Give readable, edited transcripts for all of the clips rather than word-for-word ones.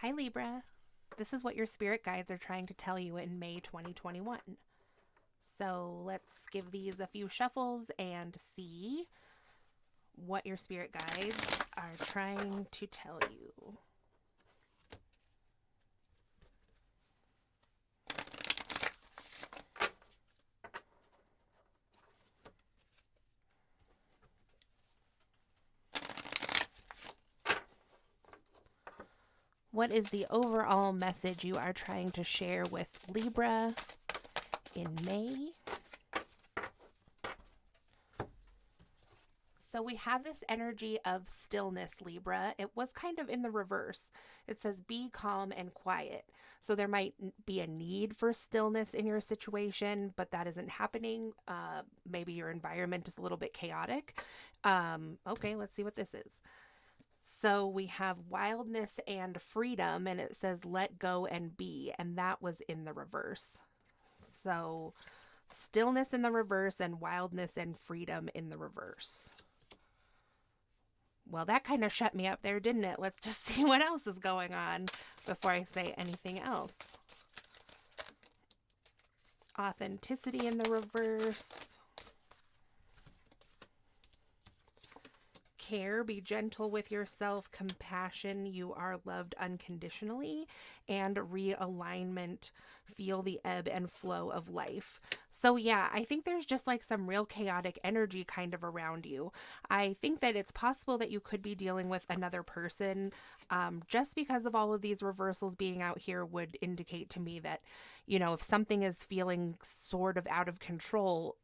Hi, Libra. This is what your spirit guides are trying to tell you in May 2021. So let's give these a few shuffles and see what your spirit guides are trying to tell you. What is the overall message you are trying to share with Libra in May? So we have this energy of stillness, Libra. It was kind of in the reverse. It says be calm and quiet. So there might be a need for stillness in your situation, but that isn't happening. Maybe your environment is a little bit chaotic. Okay, let's see what this is. So we have wildness and freedom, and it says let go and be, and that was in the reverse. So stillness in the reverse and wildness and freedom in the reverse. Well, that kind of shut me up there, didn't it? Let's just see what else is going on before I say anything else. Authenticity in the reverse. Care, be gentle with yourself, compassion, you are loved unconditionally, and realignment, feel the ebb and flow of life. So, yeah, I think there's just like some real chaotic energy kind of around you. I think that it's possible that you could be dealing with another person. Just because of all of these reversals being out here would indicate to me that, if something is feeling sort of out of control,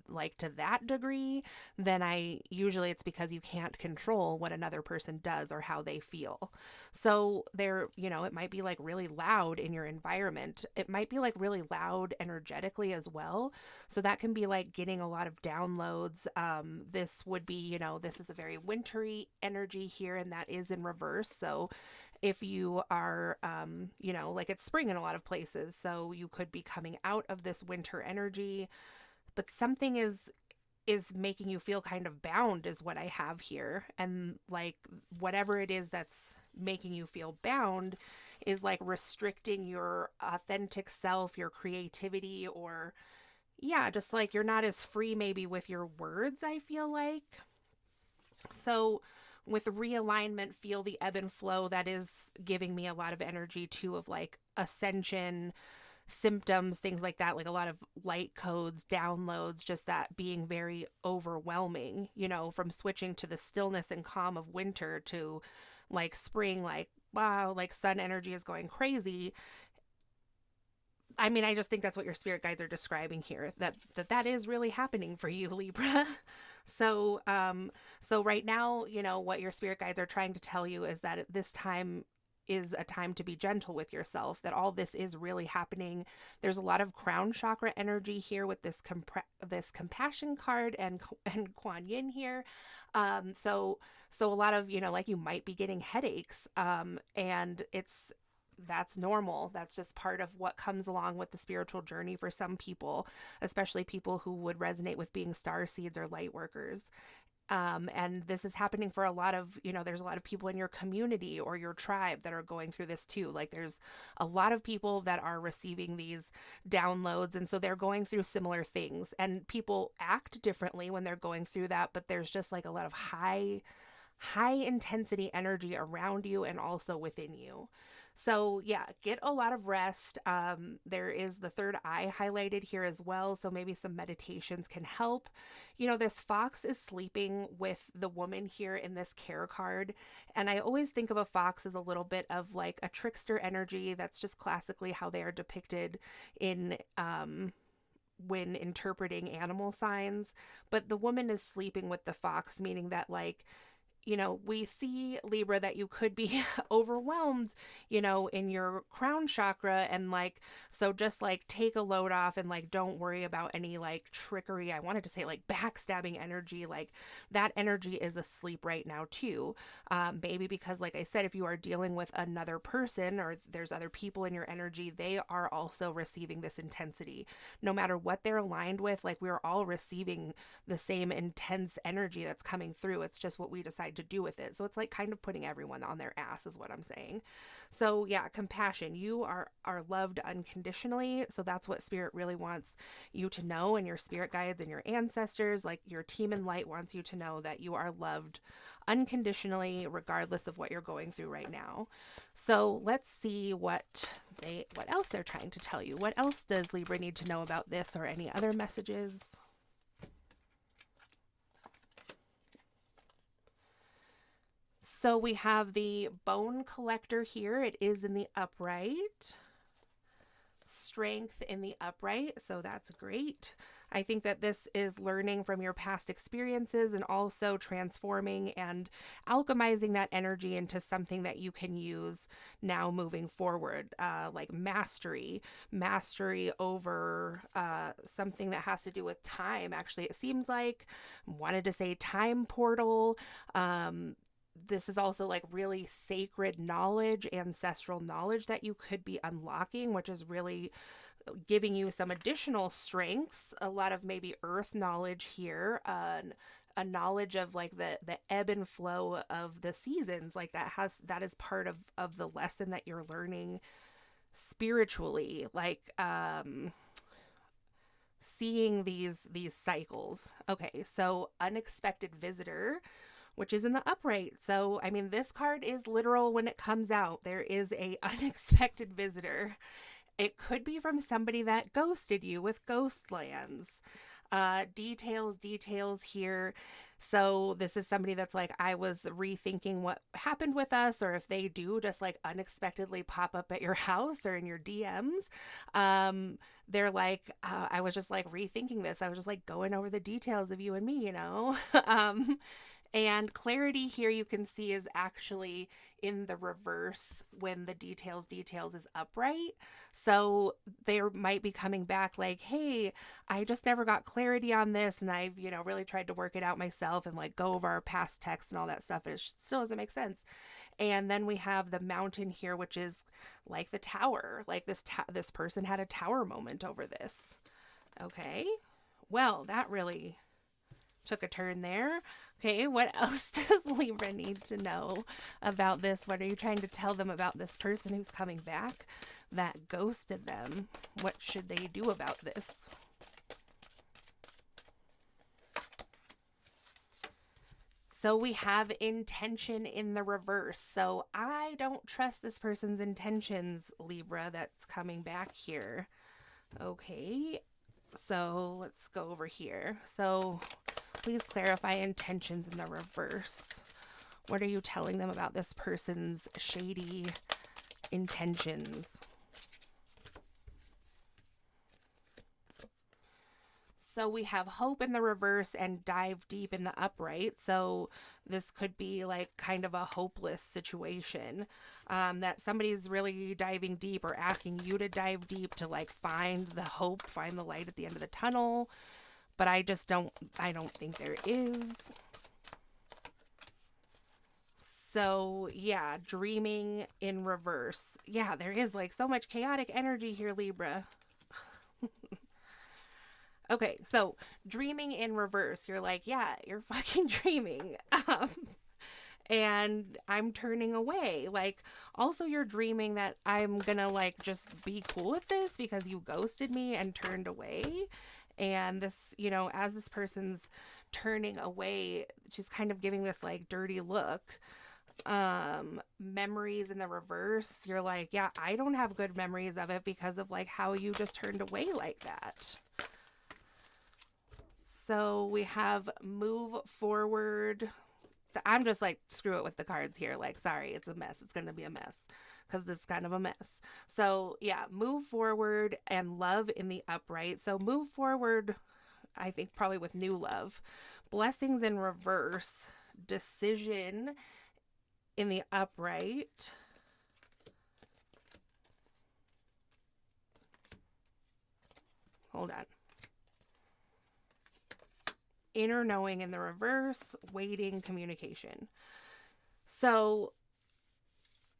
like to that degree, then I usually it's because you can't control what another person does or how they feel. So it might be like really loud in your environment. It might be like really loud energetically as well. So that can be like getting a lot of downloads. This would be, this is a very wintry energy here, and that is in reverse. So if you are, like it's spring in a lot of places, so you could be coming out of this winter energy, but something is making you feel kind of bound is what I have here. And like whatever it is that's making you feel bound is like restricting your authentic self, your creativity, or yeah, just like you're not as free maybe with your words, I feel like. So with realignment, feel the ebb and flow, that is giving me a lot of energy too, of like ascension, symptoms, things like that, like a lot of light codes, downloads, just that being very overwhelming, from switching to the stillness and calm of winter to like spring, like wow, like sun energy is going crazy. I mean, I just think that's what your spirit guides are describing here, that is really happening for you, Libra. So right now, what your spirit guides are trying to tell you is that at this time is a time to be gentle with yourself, that all this is really happening. There's a lot of crown chakra energy here with this compassion card and Kuan Yin here. So a lot of, like you might be getting headaches, and that's normal. That's just part of what comes along with the spiritual journey for some people, especially people who would resonate with being star seeds or light workers. And this is happening for a lot of, there's a lot of people in your community or your tribe that are going through this too. Like there's a lot of people that are receiving these downloads. And so they're going through similar things, and people act differently when they're going through that. But there's just like a lot of high intensity energy around you and also within you. So yeah, get a lot of rest. There is the third eye highlighted here as well, so maybe some meditations can help. This fox is sleeping with the woman here in this care card, and I always think of a fox as a little bit of like a trickster energy. That's just classically how they are depicted in when interpreting animal signs. But the woman is sleeping with the fox, meaning that like, we see, Libra, that you could be overwhelmed, in your crown chakra. And like, so just like take a load off and like, don't worry about any like trickery. I wanted to say like backstabbing energy. Like that energy is asleep right now too. Maybe because, like I said, if you are dealing with another person or there's other people in your energy, they are also receiving this intensity. No matter what they're aligned with, like we're all receiving the same intense energy that's coming through. It's just what we decide decide to do with it. So it's like kind of putting everyone on their ass is what I'm saying. So yeah, compassion. You are loved unconditionally. So that's what spirit really wants you to know, and your spirit guides and your ancestors, like your team in light, wants you to know that you are loved unconditionally regardless of what you're going through right now. So let's see what else they're trying to tell you. What else does Libra need to know about this, or any other messages? So we have the bone collector here. It is in the upright. Strength in the upright, so that's great. I think that this is learning from your past experiences and also transforming and alchemizing that energy into something that you can use now moving forward, like mastery over something that has to do with time. Actually, it seems like, wanted to say time portal. This is also like really sacred knowledge, ancestral knowledge that you could be unlocking, which is really giving you some additional strengths. A lot of maybe earth knowledge here, a knowledge of like the ebb and flow of the seasons, like that is part of the lesson that you're learning spiritually, like seeing these cycles. Okay, so unexpected visitor, which is in the upright. So, I mean, this card is literal when it comes out. There is a unexpected visitor. It could be from somebody that ghosted you with ghost lands. Details here. So this is somebody that's like, I was rethinking what happened with us, or if they do just like unexpectedly pop up at your house or in your DMs, they're like, I was just like rethinking this. I was just like going over the details of you and me, you know? And clarity here you can see is actually in the reverse when the details is upright. So they might be coming back like, hey, I just never got clarity on this, and I've, really tried to work it out myself and like go over our past texts and all that stuff. It still doesn't make sense. And then we have the mountain here, which is like the tower. Like this person had a tower moment over this. Okay. Well, that really took a turn there. Okay, what else does Libra need to know about this? What are you trying to tell them about this person who's coming back that ghosted them? What should they do about this? So we have intention in the reverse. So I don't trust this person's intentions, Libra, that's coming back here. Okay, so let's go over here. So please clarify intentions in the reverse. What are you telling them about this person's shady intentions? So we have hope in the reverse and dive deep in the upright. So this could be like kind of a hopeless situation, that somebody's really diving deep or asking you to dive deep to like find the hope, find the light at the end of the tunnel. But I don't think there is. So yeah, dreaming in reverse. Yeah, there is like so much chaotic energy here, Libra. Okay, so dreaming in reverse. You're like, yeah, you're fucking dreaming. And I'm turning away. Like, also you're dreaming that I'm gonna like just be cool with this because you ghosted me and turned away. And this, as this person's turning away, she's kind of giving this like dirty look. Memories in the reverse. You're like, yeah, I don't have good memories of it because of like how you just turned away like that. So we have move forward. I'm just like, screw it with the cards here. Like, sorry, it's a mess. It's going to be a mess because it's kind of a mess. So yeah, move forward and love in the upright. So move forward, I think probably with new love. Blessings in reverse. Decision in the upright. Hold on. Inner knowing in the reverse, waiting, communication. So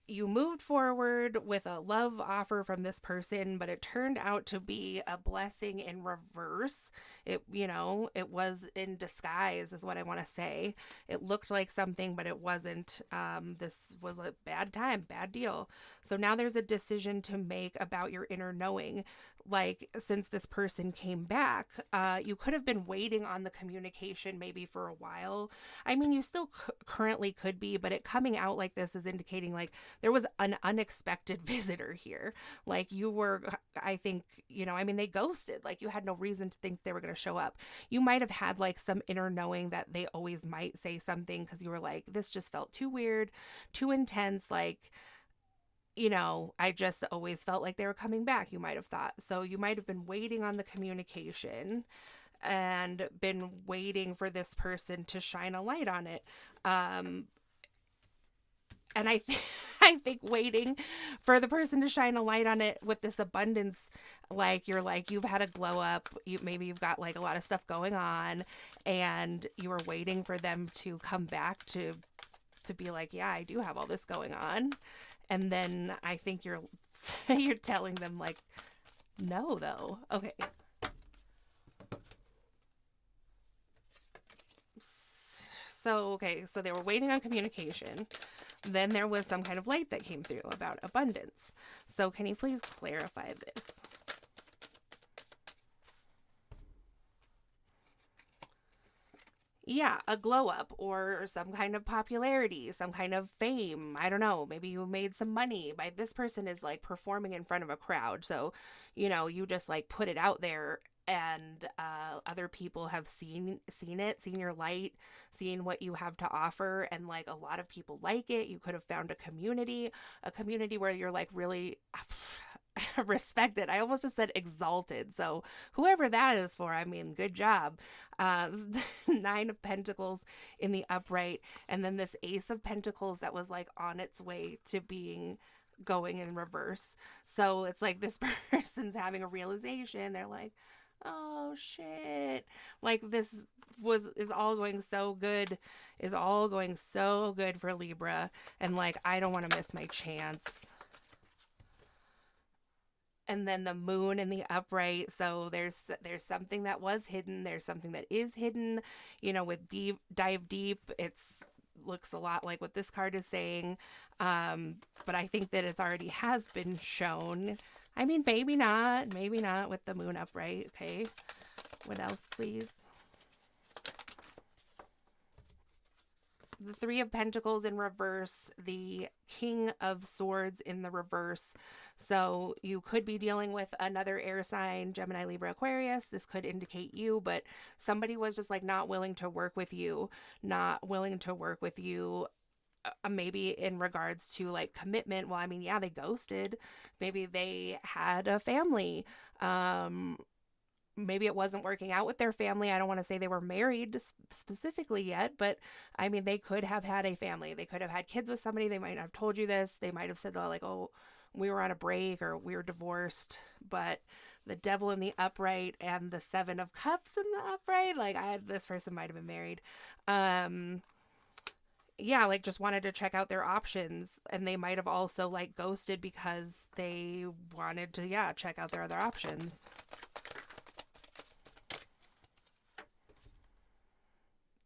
you moved forward with a love offer from this person, but it turned out to be a blessing in reverse. It was in disguise, is what I want to say. It looked like something, but it wasn't. This was a bad time, bad deal. So now there's a decision to make about your inner knowing. Like, since this person came back, you could have been waiting on the communication maybe for a while. I mean, you still currently could be, but it coming out like this is indicating like there was an unexpected visitor here. Like, you were, I think, I mean, they ghosted. Like, you had no reason to think they were going to show up. You might have had like some inner knowing that they always might say something because you were like, this just felt too weird, too intense. Like, I just always felt like they were coming back, you might have thought. So you might have been waiting on the communication and been waiting for this person to shine a light on it. And I think waiting for the person to shine a light on it with this abundance, like you've had a glow up, maybe you've got like a lot of stuff going on, and you were waiting for them to come back to be like, yeah, I do have all this going on. And then I think you're telling them like, no, though. Okay. So they were waiting on communication. Then there was some kind of light that came through about abundance. So can you please clarify this? Yeah, a glow up or some kind of popularity, some kind of fame. I don't know. Maybe you made some money. This person is like performing in front of a crowd. So, you just like put it out there, and other people have seen it, seen your light, seen what you have to offer, and like a lot of people like it. You could have found a community where you're like really respected. I almost just said exalted. So whoever that is for, I mean, good job. Nine of Pentacles in the upright, and then this Ace of Pentacles that was like on its way to being going in reverse. So it's like this person's having a realization. They're like, oh shit, like this is all going so good, for Libra, and like I don't want to miss my chance. And then the moon in the upright, so there's something that was hidden, there's something that is hidden, with dive deep. It's looks a lot like what this card is saying, but I think that it already has been shown. I mean, maybe not with the moon upright. Okay, what else, please? The Three of Pentacles in reverse, the King of Swords in the reverse. So you could be dealing with another air sign, Gemini, Libra, Aquarius. This could indicate you, but somebody was just like not willing to work with you, maybe in regards to like commitment. Well, I mean, yeah, they ghosted. Maybe they had a family. Maybe it wasn't working out with their family. I don't want to say they were married specifically yet, but I mean, they could have had a family. They could have had kids with somebody. They might not have told you this. They might have said, like, oh, we were on a break or we were divorced. But the Devil in the upright and the Seven of Cups in the upright, like this person might have been married. Yeah, like just wanted to check out their options, and they might have also like ghosted because they wanted to, check out their other options.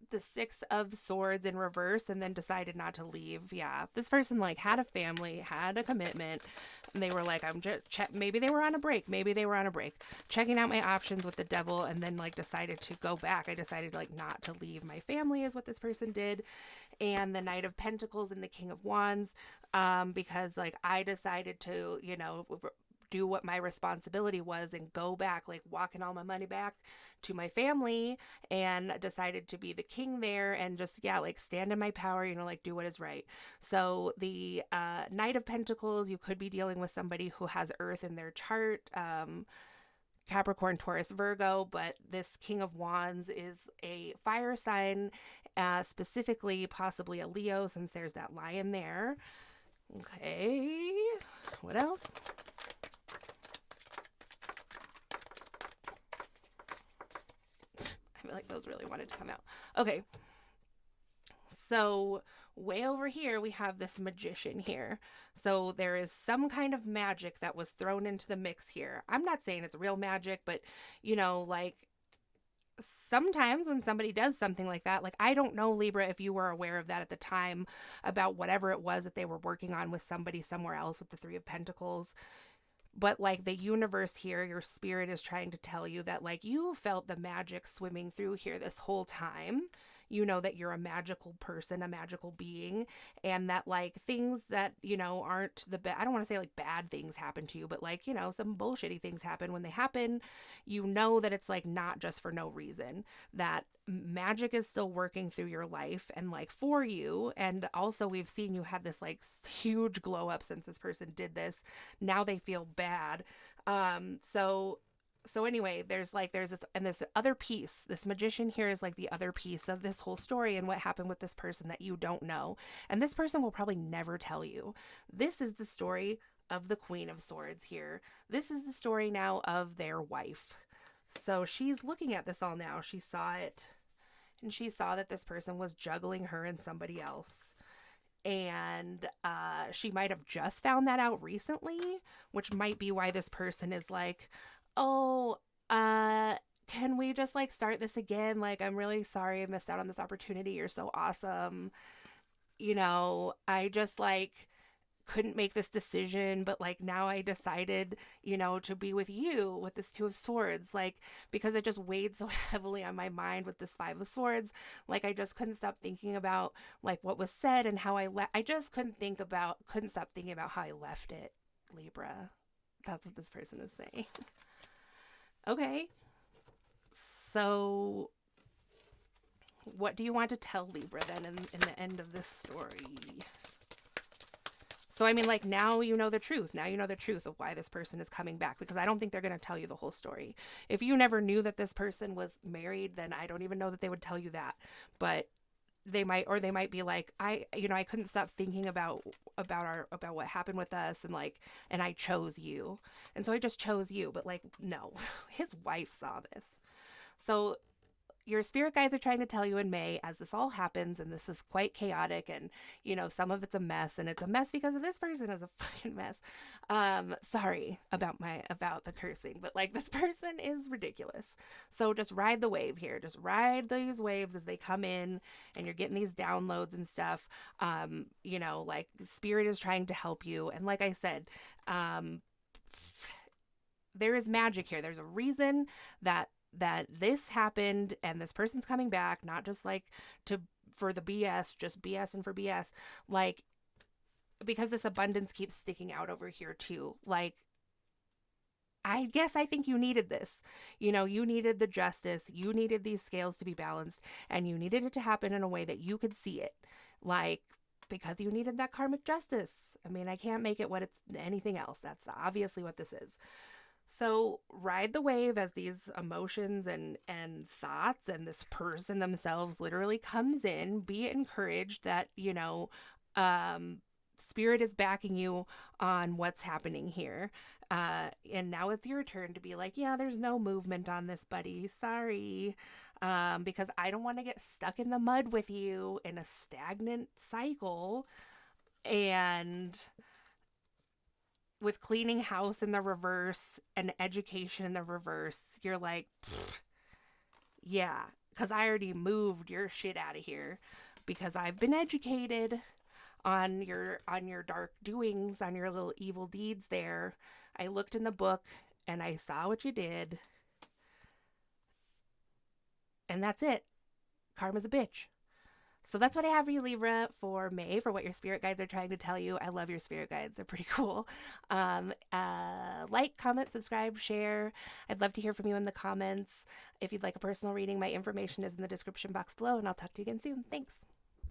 The Six of Swords in reverse, and then decided not to leave. Yeah, this person like had a family, had a commitment, and they were like, I'm just maybe they were on a break, checking out my options with the Devil, and then like decided to go back. I decided like not to leave my family is what this person did. And the Knight of Pentacles and the King of Wands, because like I decided to, do what my responsibility was and go back, like walking all my money back to my family, and decided to be the king there and just, like stand in my power, like do what is right. So the Knight of Pentacles, you could be dealing with somebody who has Earth in their chart, Capricorn, Taurus, Virgo, but this King of Wands is a fire sign, specifically possibly a Leo, since there's that lion there. Okay, what else? I feel like those really wanted to come out. Okay. So way over here, we have this magician here. So there is some kind of magic that was thrown into the mix here. I'm not saying it's real magic, but like sometimes when somebody does something like that, like I don't know, Libra, if you were aware of that at the time about whatever it was that they were working on with somebody somewhere else with the Three of Pentacles. But like the universe here, your spirit is trying to tell you that like you felt the magic swimming through here this whole time. You know that you're a magical person, a magical being, and that like things that, aren't I don't want to say like bad things happen to you, but like, some bullshitty things happen. When they happen, you know that it's like not just for no reason, that magic is still working through your life and like for you. And also we've seen you had this like huge glow up since this person did this. Now they feel bad. So anyway, there's this, and this other piece. This magician here is like the other piece of this whole story and what happened with this person that you don't know. And this person will probably never tell you. This is the story of the Queen of Swords here. This is the story now of their wife. So she's looking at this all now. She saw it, and she saw that this person was juggling her and somebody else. And she might have just found that out recently, which might be why this person is like, oh, can we just like start this again? Like, I'm really sorry I missed out on this opportunity. You're so awesome. I just like couldn't make this decision, but like now I decided, to be with you with this Two of Swords, like because it just weighed so heavily on my mind with this Five of Swords. Like I just couldn't stop thinking about like what was said and how I just couldn't stop thinking about how I left it, Libra. That's what this person is saying. Okay. So what do you want to tell Libra then in the end of this story? So, I mean, like, now you know the truth. Now you know the truth of why this person is coming back, because I don't think they're going to tell you the whole story. If you never knew that this person was married, then I don't even know that they would tell you that. But they might be like, I couldn't stop thinking about what happened with us, and I chose you. And so I just chose you. But like, no, his wife saw this. So your spirit guides are trying to tell you in May, as this all happens, and this is quite chaotic, and some of it's a mess, and it's a mess because of this person is a fucking mess. Sorry about the cursing, but like this person is ridiculous. So just ride the wave here. Just ride these waves as they come in, and you're getting these downloads and stuff. Like spirit is trying to help you, and like I said, there is magic here. There's a reason that this happened, and this person's coming back, not just like for the BS, just BS and for BS, like, because this abundance keeps sticking out over here too. Like, I think you needed this. You needed the justice, you needed these scales to be balanced, and you needed it to happen in a way that you could see it, like, because you needed that karmic justice. I mean, I can't make it what it's anything else. That's obviously what this is. So ride the wave as these emotions and thoughts and this person themselves literally comes in. Be encouraged that, spirit is backing you on what's happening here. And now it's your turn to be like, yeah, there's no movement on this, buddy. Sorry. Because I don't want to get stuck in the mud with you in a stagnant cycle. And with cleaning house in the reverse and education in the reverse, you're like, yeah, because I already moved your shit out of here because I've been educated on your dark doings, on your little evil deeds there. I looked in the book and I saw what you did. And that's it. Karma's a bitch. So that's what I have for you, Libra, for May, for what your spirit guides are trying to tell you. I love your spirit guides. They're pretty cool. Like, comment, subscribe, share. I'd love to hear from you in the comments. If you'd like a personal reading, my information is in the description box below, and I'll talk to you again soon. Thanks.